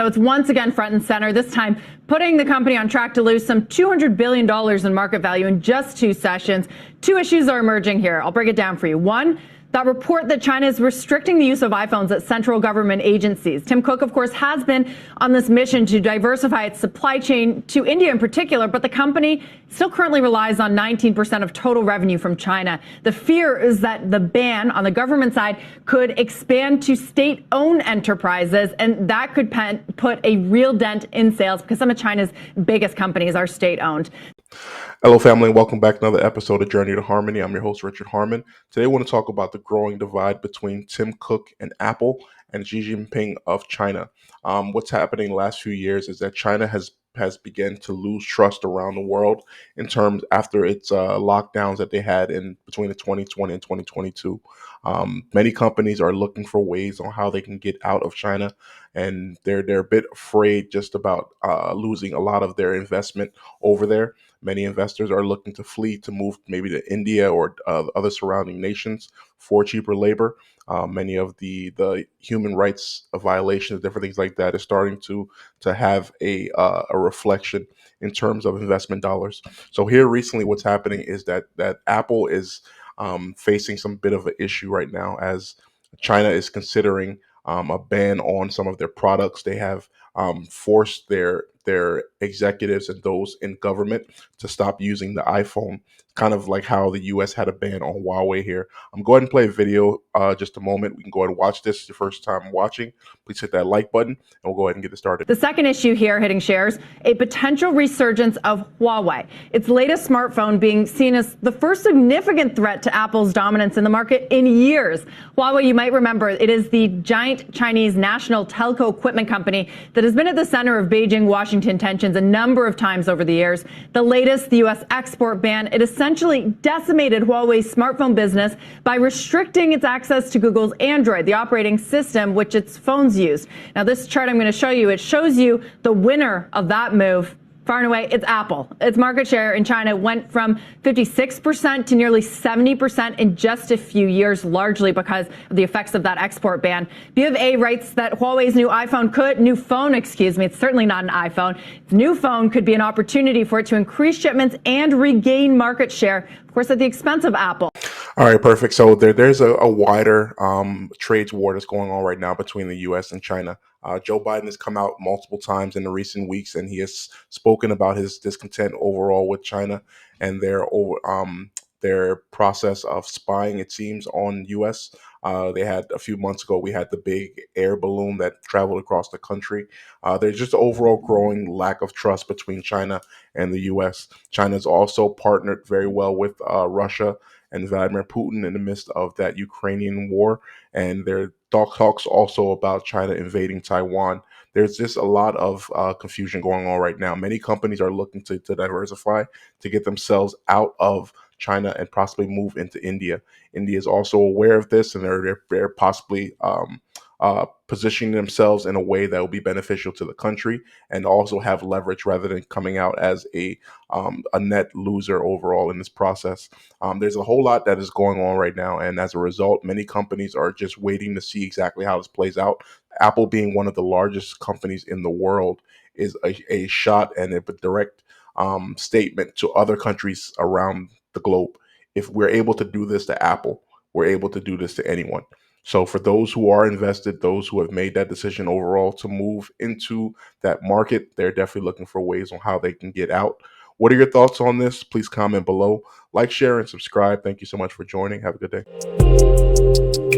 So it's once again front and center, this time putting the company on track to lose some $200 billion in market value in just 2 sessions. 2 issues are emerging here. I'll break it down for you. One, that report that China is restricting the use of iPhones at central government agencies. Tim Cook, of course, has been on this mission to diversify its supply chain to India in particular, but the company still currently relies on 19% of total revenue from China. The fear is that the ban on the government side could expand to state-owned enterprises, and that could put a real dent in sales because some of China's biggest companies are state-owned. Hello, family, and welcome back to another episode of Journey to Harmony. I'm your host, Richard Harmon. Today, I want to talk about the growing divide between Tim Cook and Apple and Xi Jinping of China. What's happening the last few years is that China has begun to lose trust around the world in terms after its lockdowns that they had in between the 2020 and 2022. Many companies are looking for ways on how they can get out of China, and they're a bit afraid just about losing a lot of their investment over there. Many investors are looking to flee to move maybe to India or other surrounding nations for cheaper labor. Many of the human rights violations, different things like that, is starting to have a reflection in terms of investment dollars. So here recently, what's happening is that Apple is facing some bit of an issue right now as China is considering a ban on some of their products. They have forced their executives and those in government to stop using the iPhone, kind of like how the U.S. had a ban on Huawei here. I'm going to play a video just a moment. We can go ahead and watch this. If it's your first time watching, please hit that like button, and we'll go ahead and get it started. The second issue here hitting shares, a potential resurgence of Huawei. Its latest smartphone being seen as the first significant threat to Apple's dominance in the market in years. Huawei, you might remember, it is the giant Chinese national telco equipment company that has been at the center of Beijing-Washington tensions a number of times over the years. The latest, the U.S. export ban, it essentially decimated Huawei's smartphone business by restricting its access to Google's Android, the operating system which its phones use. Now, this chart I'm going to show you, it shows you the winner of that move. Far and away, it's Apple. Its market share in China went from 56% to nearly 70% in just a few years, largely because of the effects of that export ban. B of A writes that Huawei's new phone, it's certainly not an iPhone. Its new phone could be an opportunity for it to increase shipments and regain market share, of course, at the expense of Apple. All right, perfect. So there's a wider trade war that's going on right now between the U.S. and China. Joe Biden has come out multiple times in the recent weeks, and he has spoken about his discontent overall with China and their process of spying, it seems, on U.S. They had a few months ago, we had the big air balloon that traveled across the country. There's just an overall growing lack of trust between China and the U.S. China's also partnered very well with Russia and Vladimir Putin in the midst of that Ukrainian war. And there are talks also about China invading Taiwan. There's just a lot of confusion going on right now. Many companies are looking to diversify to get themselves out of China and possibly move into India. India is also aware of this, and they're possibly positioning themselves in a way that will be beneficial to the country and also have leverage rather than coming out as a net loser overall in this process. There's a whole lot that is going on right now, and as a result, many companies are just waiting to see exactly how this plays out. Apple, being one of the largest companies in the world, is a shot and a direct statement to other countries around the globe. If we're able to do this to Apple, we're able to do this to anyone. So for those who are invested, those who have made that decision overall to move into that market, they're definitely looking for ways on how they can get out. What are your thoughts on this? Please comment below. Like, share, and subscribe. Thank you so much for joining. Have a good day.